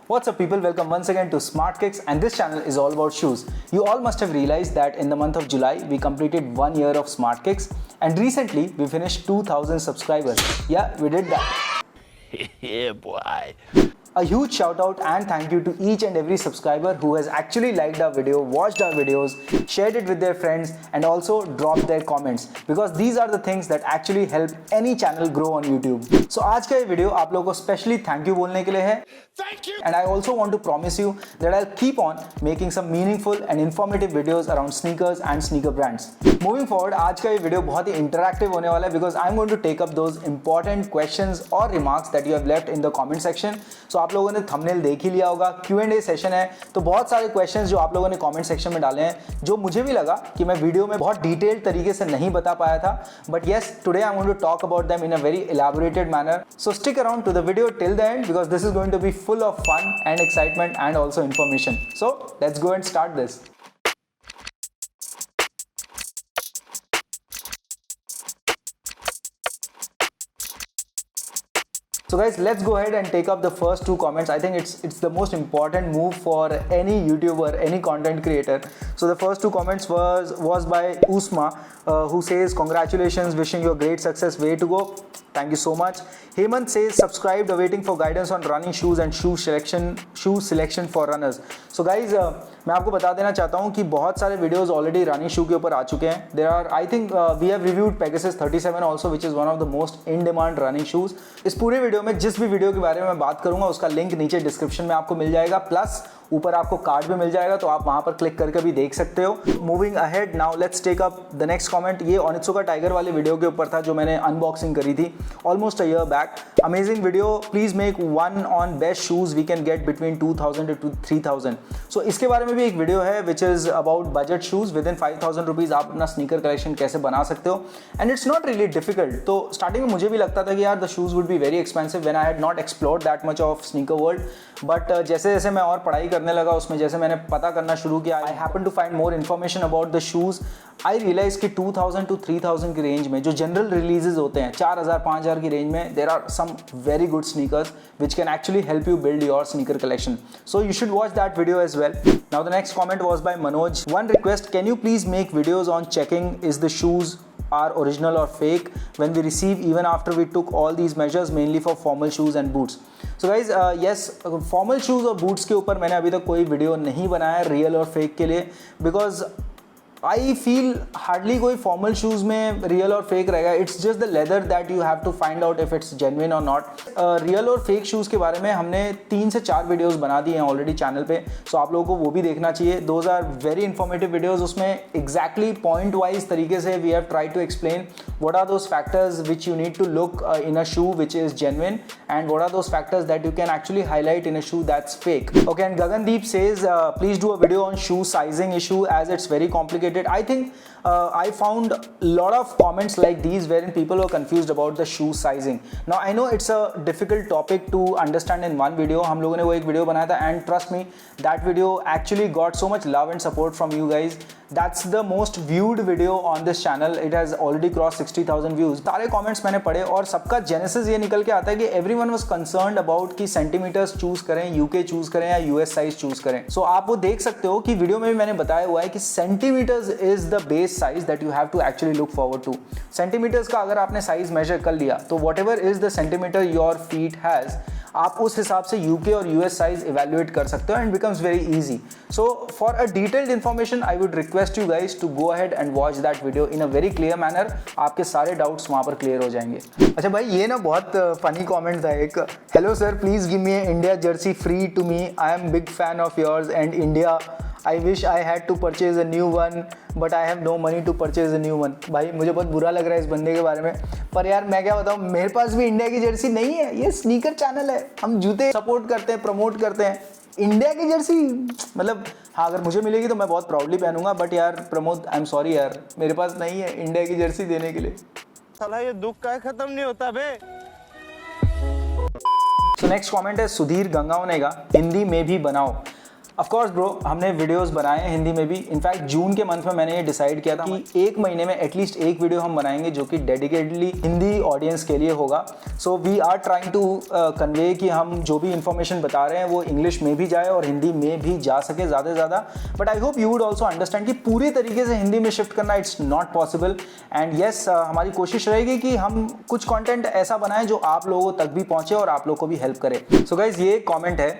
What's up people, welcome once again to Smart Kicks, and this channel is all about shoes. You all must have realized that in the month of July we completed 1 year of Smart Kicks, and recently we finished 2000 subscribers. Yeah, we did that. Yeah, boy. A huge shout out and thank you to each and every subscriber who has actually liked our video, watched our videos, shared it with their friends and also dropped their comments, because these are the things that actually help any channel grow on YouTube. So आज का ये video आप लोगों को specially thank you बोलने के लिए है. Thank you. And I also want to promise you that I'll keep on making some meaningful and informative videos around sneakers and sneaker brands. Moving forward, आज का ये वीडियो बहुत ही इंटरैक्टिव होने वाला है because I'm going to take up those important questions or remarks that you have left in the comment section. So आप लोगों ने थंबनेल देख ही लिया होगा, Q&A सेशन है, तो बहुत सारे क्वेश्चंस जो आप लोगों ने कमेंट सेक्शन में डाले हैं, जो मुझे भी लगा कि मैं वीडियो में बहुत डिटेल्ड तरीके से नहीं बता पाया था, but yes, today I am going to talk about them in a very elaborated manner. So stick around to the video till the end because this is going to be full of fun and excitement and also information. So let's go and start this. So guys, let's go ahead and take up the first two comments. I think it's the most important move for any YouTuber, any content creator. So the first two comments was by Usma, who says congratulations, wishing you a great success, way to go. Thank you so much. Hemant says subscribed, awaiting for guidance on running shoes and shoe selection for runners. So guys, मैं आपको बता देना चाहता हूँ कि बहुत सारे videos already running shoe के ऊपर आ चुके हैं. There are, I think we have reviewed Pegasus 37 also, which is one of the most in demand running shoes. इस पूरे वीडियो में जिस भी वीडियो के बारे में मैं बात करूंगा उसका लिंक नीचे डिस्क्रिप्शन में आपको मिल जाएगा, प्लस ऊपर आपको कार्ड भी मिल जाएगा, तो आप वहां पर क्लिक करके भी देख सकते हो. Moving ahead, now let's take up the next comment. ये ओनित्सुका टाइगर वाले वीडियो के ऊपर था जो मैंने अनबॉक्सिंग करी थी almost a year back. Amazing video. Please make one on best shoes we can get between 2000 to 3000. So इसके बारे में भी एक वीडियो है which is about budget shoes. Within 5000 rupees आप अपना स्नीकर कलेक्शन कैसे बना सकते हो, and it's not really difficult. तो स्टार्टिंग में मुझे भी लगता था कि यार the shoes would be very expensive when I had not explored that much of sneaker world, but जैसे जैसे मैं और पढ़ाई करने लगा उसमें, जैसे मैंने पता करना शुरू किया, I happen to find more information about the shoes. I realize कि 2000 to 3000 की रेंज में जो जनरल रिलीजेज होते हैं 4000 5000 की रेंज में, there are some very good sneakers which can actually help you build your sneaker collection. So you should watch that video as well. Now the next comment was by Manoj. One request, can you please make videos on checking is the shoes are original or fake when we receive, even after we took all these measures, mainly for formal shoes and boots. So guys, yes, formal shoes और boots के ऊपर मैंने अभी तक कोई video नहीं बनाया real और फेक के लिए, बिकॉज आई फील हार्डली कोई फॉर्मल शूज में रियल और फेक रहेगा. It's just the leather that you have to find out if it's genuine or not. Real और फेक शूज के बारे में हमने 3 से 4 वीडियोस बना दिए हैं ऑलरेडी चैनल पे, सो आप लोगों को वो भी देखना चाहिए. Those are very informative videos. उसमें एग्जैक्टली पॉइंट वाइज तरीके से we have try to explain what are those factors which you need to look in a shoe which is genuine, and what are those factors that you can actually highlight in a shoe that's fake. Okay, and Gagandeep says please do a video on shoe sizing issue as it's very complicated. I think I found a lot of comments like these wherein people were confused about the shoe sizing. Now I know it's a difficult topic to understand in one video. हम लोगों ने वो एक video बनाया था, and trust me, that video actually got so much love and support from you guys. That's the most viewed video on this channel. It has already crossed 60,000 views. सारे comments मैंने पढ़े और सबका genesis ये निकल के आता है कि everyone was concerned about कि centimeters choose करें, UK choose करें या US size choose करें. So आप वो देख सकते हो कि वीडियो में भी मैंने बताया हुआ है कि centimeters is the base size that you have to actually look forward to. Centimeters का अगर आपने size measure कर लिया तो whatever is the centimeter your feet has, आप उस हिसाब से UK और US साइज इवेल्युएट कर सकते हो, and becomes very easy. So for a detailed information I would request you guys to go ahead and watch that video in a very clear manner. आपके सारे डाउट्स वहां पर clear हो जाएंगे. अच्छा भाई, ये ना बहुत फनी कमेंट था एक. Hello sir, please give me India jersey free to me. I am big fan of yours and India. I wish I had to purchase a new one, but I have no money to purchase a new one. भाई मुझे बहुत बुरा लग रहा है इस बंदे के बारे में, पर यार मैं क्या बताऊँ, मेरे पास भी इंडिया की जर्सी नहीं है. ये स्नीकर चैनल है, हम जूते सपोर्ट करते हैं, प्रमोट करते हैं. इंडिया की जर्सी मतलब हाँ, अगर मुझे मिलेगी तो मैं बहुत प्राउडली पहनूंगा, बट यार प्रमोद, आई एम सॉरी यार, मेरे पास नहीं है इंडिया की जर्सी देने के लिए. साला ये दुख का खत्म नहीं होता बे. सो नेक्स्ट कमेंट है सुधीर गंगावने का, हिंदी में भी बनाओ. ऑफ कोर्स ब्रो, हमने वीडियोस बनाए हैं हिंदी में भी. इनफैक्ट जून के मंथ में मैंने ये डिसाइड किया था कि एक महीने में एटलीस्ट एक वीडियो हम बनाएंगे जो कि डेडिकेटली हिंदी ऑडियंस के लिए होगा. So we are trying to convey कि हम जो भी इंफॉर्मेशन बता रहे हैं वो इंग्लिश में भी जाए और हिंदी में भी जा सके ज़्यादा से ज़्यादा. But I hope you would also understand कि पूरी तरीके से हिंदी में शिफ्ट करना it's not possible. And yes, हमारी कोशिश रहेगी कि हम कुछ कंटेंट ऐसा बनाएं जो आप लोगों तक भी पहुंचे और आप लोगों को भी हेल्प करे. सो गाइज, ये कमेंट है,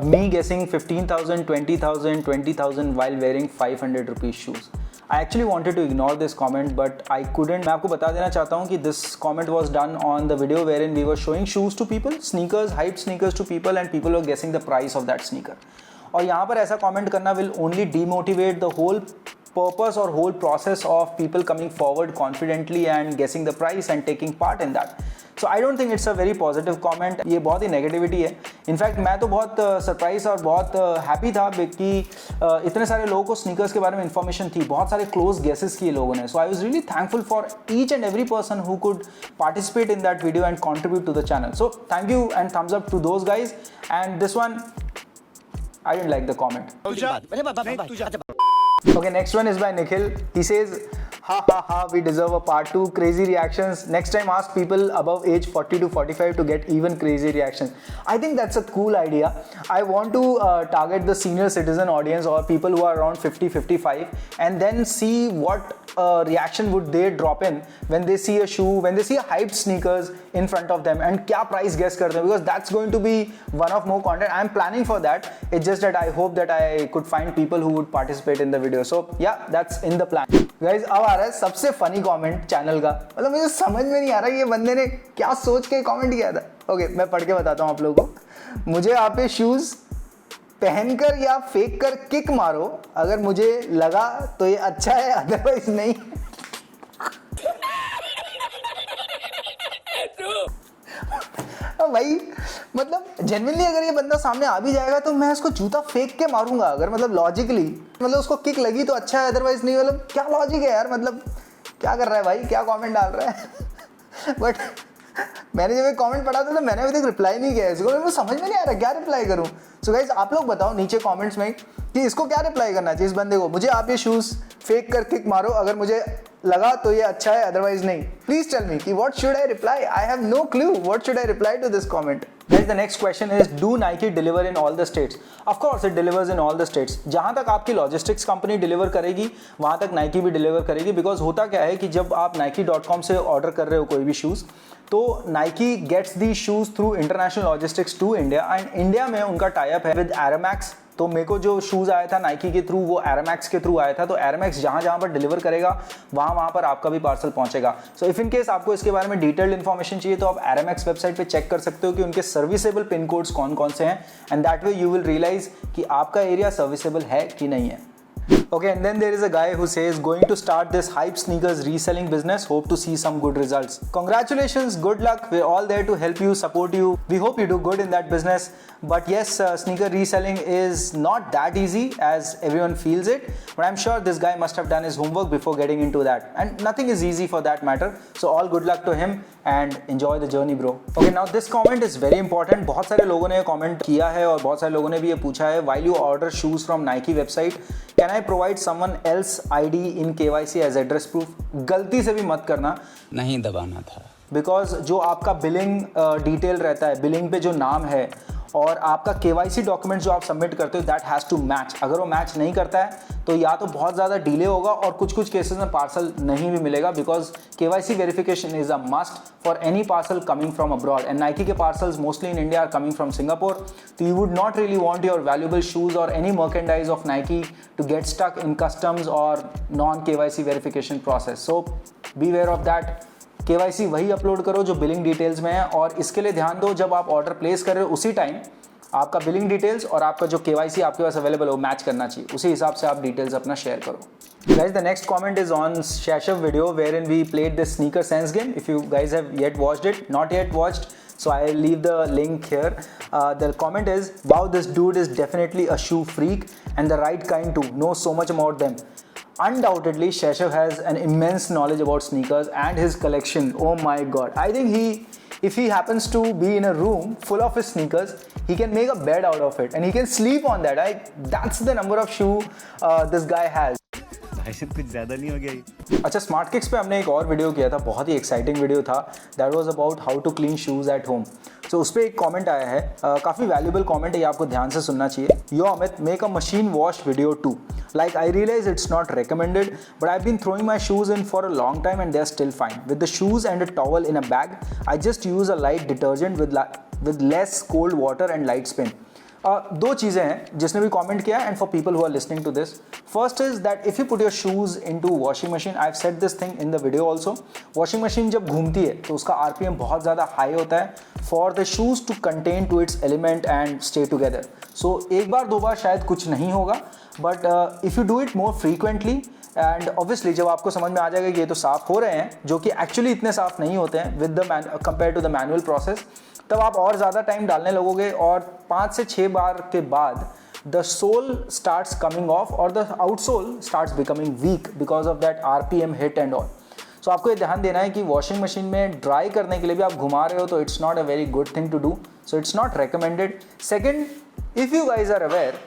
मी गेसिंग 15,000, 20,000, 20,000 while wearing 500 rupees shoes. I actually wanted to ignore this comment but I couldn't. मैं आपको बता देना चाहता हूँ कि this comment was done on the video wherein we were showing shoes to people, sneakers, hyped sneakers to people and people were guessing the price of that sneaker. और यहाँ पर ऐसा comment करना will only demotivate the whole purpose or whole process of people coming forward confidently and guessing the price and taking part in that. So I don't think it's a very positive comment. ये बहुत ही negativity है. In fact मैं तो बहुत surprise और बहुत happy था कि इतने सारे लोगों को स्नीकर्स के बारे में इंफॉर्मेशन थी, बहुत सारे क्लोज गेसेस किए लोगों ने. So I was really thankful for each and every person who could participate in that video and contribute to the channel. So thank you and thumbs up to those guys. And this one I didn't like the comment. Okay, next one is by Nikhil. He says, ha ha ha, we deserve a part 2. Crazy reactions. Next time ask people above age 40 to 45 to get even crazy reactions. I think that's a cool idea. I want to target the senior citizen audience or people who are around 50, 55 and then see what reaction would they drop in when they see a shoe, when they see a hyped sneakers in front of them and क्या price guess करते हैं, because that's going to be one of more content. I'm planning for that. It's just that I hope that I could find people who would participate in the video. So yeah, that's in the plan. Guys, अब आ रहा है सबसे funny comment channel का. मतलब मुझे समझ में नहीं आ रहा ये बंदे ने क्या सोच के comment किया था. Okay, मैं पढ़ के बताता हूँ आप लोगों को. मुझे आप ये shoes पहनकर या फेंक कर किक मारो, अगर मुझे लगा तो ये अच्छा है, अदरवाइज नहीं. भाई मतलब जेन्युइनली अगर ये बंदा सामने आ भी जाएगा तो मैं उसको जूता फेंक के मारूंगा. अगर मतलब लॉजिकली मतलब उसको किक लगी तो अच्छा है, अदरवाइज नहीं. मतलब क्या लॉजिक है यार, मतलब क्या कर रहा है भाई, क्या कमेंट डाल रहा है. बट मैंने जब एक कमेंट पढ़ा था तो मैंने अभी तक रिप्लाई नहीं किया इसको. मुझे समझ में नहीं आ रहा क्या रिप्लाई करूं. सो गाइस, आप लोग बताओ नीचे कमेंट्स में कि इसको क्या रिप्लाई करना चाहिए इस बंदे को. मुझे आप ये शूज फेंक कर किक मारो, अगर मुझे लगा तो ये अच्छा है, अदरवाइज नहीं. प्लीज टेल मी कि what should I reply. I have no clue what should I reply to this comment. Guys, the next question is, do Nike deliver in all the states? Of course, it delivers in all the states. जहाँ तक आपकी logistics company deliver करेगी वहाँ तक Nike भी deliver करेगी. Because होता क्या है कि जब आप Nike.com से ऑर्डर कर रहे हो कोई भी शूज़, तो Nike gets these shoes through international logistics to India and India में उनका टाइप है विद एरोमैक्स. तो मेरे को जो शूज़ आया था नाइकी के थ्रू वो एरोमैक्स के थ्रू आया था. तो एरोमैक्स जहाँ पर डिलीवर करेगा वहाँ पर आपका भी पार्सल पहुँचेगा. सो इफ इन केस आपको इसके बारे में डिटेल्ड इन्फॉर्मेशन चाहिए तो आप एरोमैक्स वेबसाइट पे चेक कर सकते हो कि उनके सर्विसेबल पिन कोड्स कौन कौन से हैं. And that way you will realise कि आपका एरिया सर्विसेबल है कि नहीं है. Okay, and then there is a guy who says, going to start this hype sneakers reselling business, hope to see some good results. Congratulations, good luck, we're all there to help you, support you. We hope you do good in that business. But yes, sneaker reselling is not that easy as everyone feels it. But I'm sure this guy must have done his homework before getting into that. And nothing is easy for that matter. So all good luck to him and enjoy the journey, bro. Okay, now this comment is very important. बहुत सारे लोगों ने comment किया है और बहुत सारे लोगों ने भी ये पूछा है, while you order shoes from Nike website, can I provide someone else ID in KYC as address proof? गलती से भी मत करना, नहीं दबाना था. बिकॉज जो आपका बिलिंग डिटेल रहता है, बिलिंग पे जो नाम है और आपका KYC डॉक्यूमेंट जो आप सबमिट करते हो, दैट हैज़ टू मैच. अगर वो मैच नहीं करता है तो या तो बहुत ज़्यादा डिले होगा और कुछ केसेस में पार्सल नहीं भी मिलेगा. Because KYC verification is a must for any parcel coming from abroad. And Nike के parcels mostly in India are coming from Singapore. तो you would not really want your valuable shoes और any merchandise of Nike to get stuck in customs और non KYC verification process. So be wary of that. KYC वही upload करो जो billing details में है. और इसके लिए ध्यान दो, जब आप ऑर्डर प्लेस कर रहे हो उसी टाइम आपका बिलिंग डिटेल्स और आपका जो KYC आपके पास अवेलेबल हो मैच करना चाहिए. उसी हिसाब से आप डिटेल्स अपना शेयर करो. Guys, the next comment is on Shashav video wherein we played this sneaker sense game. If you guys have yet watched it, not yet watched, so I'll leave the link here. The comment is, wow, this dude is definitely a shoe freak and the right kind too. Knows so much about them. Undoubtedly, Shashav has an immense knowledge about sneakers and his collection. Oh my god. I think if he happens to be in a room full of his sneakers, He can make a bed out of it and he can sleep on that. That's the number of shoe this guy has. कुछ ज़्यादा नहीं हो गया ये? अच्छा, smart kicks पे हमने एक और वीडियो किया था, बहुत ही एक्साइटिंग वीडियो था. That was about how to clean shoes at home. So उस पर एक कमेंट आया है, काफ़ी वैल्यूबल कमेंट है, ये आपको ध्यान से सुनना चाहिए. Yo Amit, make a machine wash video too. Like, I realize it's not recommended, but I've been throwing my shoes in for a long time and they're still fine. With the shoes and a towel in a bag, I just use a light detergent with less cold water and light spin. दो चीज़ें हैं जिसने भी comment किया, and for people who are listening to this. First is that if you put your shoes into washing machine, I have said this thing in the video also. Washing machine जब घूमती है तो उसका RPM बहुत ज़्यादा high होता है for the shoes to contain to its element and stay together. So एक बार दो बार शायद कुछ नहीं होगा, but if you do it more frequently and obviously जब आपको समझ में आ जाएगा कि ये तो साफ़ हो रहे हैं, जो कि एक्चुअली इतने साफ़ नहीं होते हैं with the compare to the manual process, तब आप और ज़्यादा टाइम डालने लगोगे और 5 से 6 बार के बाद the sole starts coming off और the outsole starts becoming weak because of that RPM heat and all. So आपको ये ध्यान देना है कि वॉशिंग मशीन में ड्राई करने के लिए भी आप घुमा रहे हो तो it's not a very good thing to do. So it's not recommended. Second, if you guys are aware,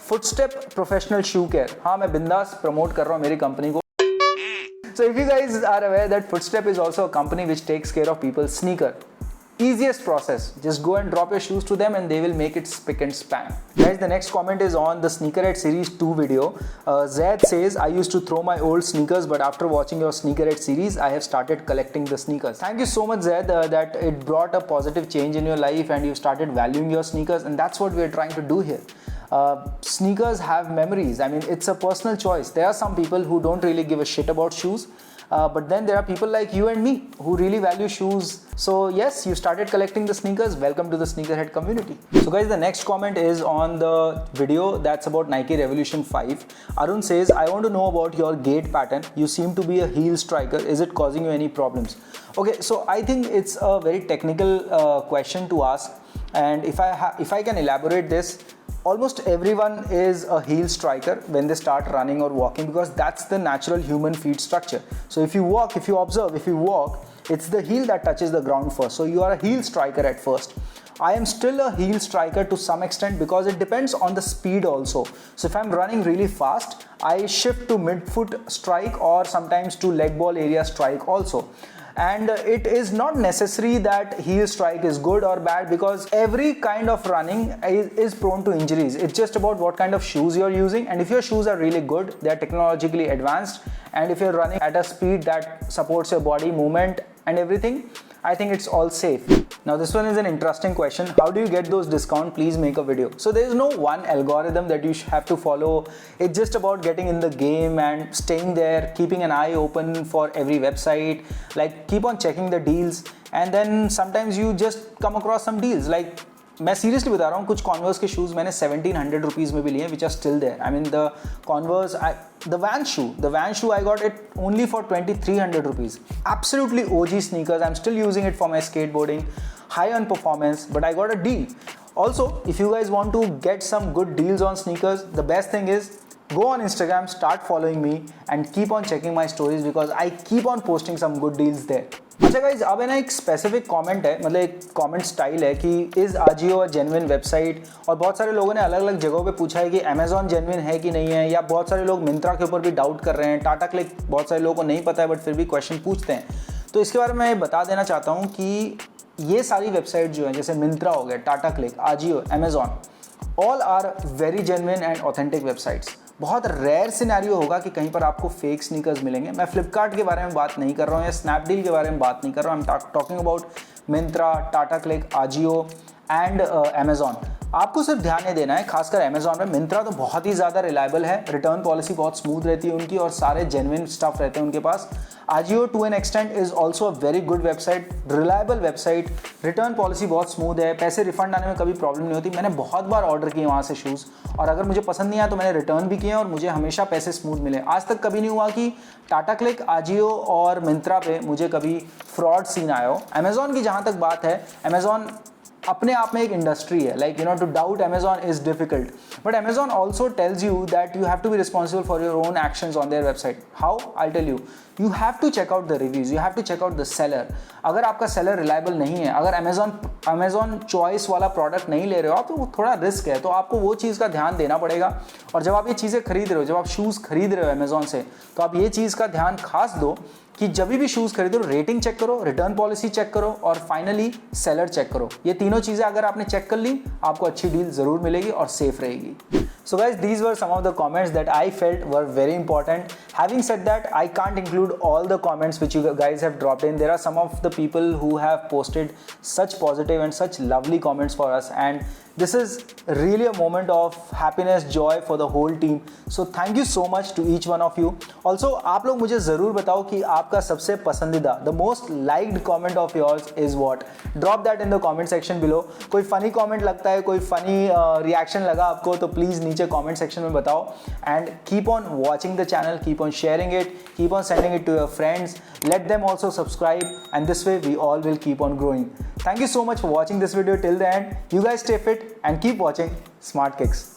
Footstep Professional Shoe Care, हाँ मैं बिंदास प्रमोट कर रहा हूँ मेरी कंपनी को. So if you guys are aware that Footstep is also a company which takes care of people's sneaker. Easiest process, just go and drop your shoes to them and they will make it spick and span. Guys, the next comment is on the Sneakerhead Series 2 video. Zaid says, I used to throw my old sneakers, but after watching your Sneakerhead series, I have started collecting the sneakers. Thank you so much, Zaid, that it brought a positive change in your life and you started valuing your sneakers, and that's what we are trying to do here. Sneakers have memories. I mean, it's a personal choice. There are some people who don't really give a shit about shoes. But then there are people like you and me who really value shoes. So yes, you started collecting the sneakers. Welcome to the Sneakerhead community. So guys, the next comment is on the video that's about Nike Revolution 5. Arun says, I want to know about your gait pattern. You seem to be a heel striker. Is it causing you any problems? Okay, so I think it's a very technical question to ask. And if I can elaborate this, almost everyone is a heel striker when they start running or walking, because that's the natural human feet structure. So if you walk, if you observe, if you walk, it's the heel that touches the ground first. So you are a heel striker at first. I am still a heel striker to some extent because it depends on the speed also. So if I'm running really fast, I shift to mid-foot strike or sometimes to leg ball area strike also. And it is not necessary that heel strike is good or bad, because every kind of running is prone to injuries. It's just about what kind of shoes you're using, and if your shoes are really good, they're technologically advanced, and if you're running at a speed that supports your body movement and everything, I think it's all safe. Now this one is an interesting question. How do you get those discounts? Please make a video. So there is no one algorithm that you have to follow. It's just about getting in the game and staying there, keeping an eye open for every website. Like, keep on checking the deals, and then sometimes you just come across some deals. Like, मैं seriously बता रहा हूँ, कुछ converse के shoes मैंने 1700 rupees में भी लिए, which are still there. I mean the Converse, the Vans shoe I got it only for 2300 rupees. Absolutely OG sneakers. I'm still using it for my skateboarding. High on performance, but I got a deal. Also, if you guys want to get some good deals on sneakers, the best thing is go on Instagram, start following me and keep on checking my stories, because I keep on posting some good deals there. अच्छा guys, अब है ना एक specific comment है, मतलब एक comment style है कि is Ajio a genuine website, और बहुत सारे लोगों ने अलग अलग जगहों पे पूछा है कि अमेजॉन जेन्युइन है कि नहीं है, या बहुत सारे लोग मिंत्रा के ऊपर भी डाउट कर रहे हैं. टाटा क्लिक बहुत सारे लोगों को नहीं पता है बट फिर भी क्वेश्चन पूछते हैं. तो इसके बारे में मैं बता देना चाहता हूँ कि ये सारी वेबसाइट जो हैं, जैसे मिंत्रा हो गया, Tata Cliq, Ajio, Amazon, all are very genuine and authentic websites. बहुत रेयर सिनेरियो होगा कि कहीं पर आपको फेक स्नीकर्स मिलेंगे. मैं फ्लिपकार्ट के बारे में बात नहीं कर रहा हूँ या स्नैपडील के बारे में बात नहीं कर रहा हूँ. I am talking about Myntra, Tata Cliq, Ajio and Amazon. आपको सिर्फ ध्यान ये देना है, खासकर अमेजॉन में. मिंत्रा तो बहुत ही ज़्यादा रिलायबल है, रिटर्न पॉलिसी बहुत स्मूथ रहती है उनकी और सारे जेन्युइन स्टफ रहते हैं उनके पास. Ajio to an extent is also a very good website, reliable website, return policy बहुत स्मूथ है, पैसे रिफंड आने में कभी प्रॉब्लम नहीं होती. मैंने बहुत बार ऑर्डर किए वहाँ से शूज़, और अगर मुझे पसंद नहीं आया तो मैंने रिटर्न भी किए और मुझे हमेशा पैसे स्मूथ मिले. आज तक कभी नहीं हुआ कि टाटा क्लिक, आजियो और मिंत्रा पे मुझे कभी फ्रॉड सीन आया हो. अमेजॉन की जहाँ तक बात है, अमेजॉन अपने आप में एक इंडस्ट्री है. Like you know, to doubt Amazon is difficult, but Amazon also tells you that you have to be responsible for your own actions on their website. How? I tell you, you have to check out the reviews, you have to check out the seller. अगर आपका seller reliable नहीं है, अगर Amazon Amazon choice वाला product नहीं ले रहे हो आप, तो वो थोड़ा रिस्क है, तो आपको वो चीज़ का ध्यान देना पड़ेगा। और जब आप ये चीज़ें खरीद रहे हो, जब आप शूज़ खरीद रहे हो अमेजॉन से, तो आप ये चीज़ का ध्यान खास दो कि जब भी शूज़ खरीदो रेटिंग चेक करो, रिटर्न पॉलिसी चेक करो और फाइनली सेलर चेक करो। ये तीनों चीज़ें अगर आपने चेक कर ली, आपको अच्छी डील ज़रूर मिलेगी और सेफ रहेगी। So guys, these were some of the comments that I felt were very important. Having said that, I can't include all the comments which you guys have dropped in. There are some of the people who have posted such positive and such lovely comments for us, and this is really a moment of happiness, joy for the whole team. So thank you so much to each one of you. Also, आप लोग मुझे ज़रूर बताओ कि आपका सबसे पसंदीदा, the most liked comment of yours is what? Drop that in the comment section below. कोई funny comment लगता है, कोई funny reaction लगा आपको, तो please नीचे comment section में बताओ. And keep on watching the channel, keep on sharing it, keep on sending it to your friends. Let them also subscribe, and this way we all will keep on growing. Thank you so much for watching this video till the end. You guys stay fit and keep watching Smart Kicks.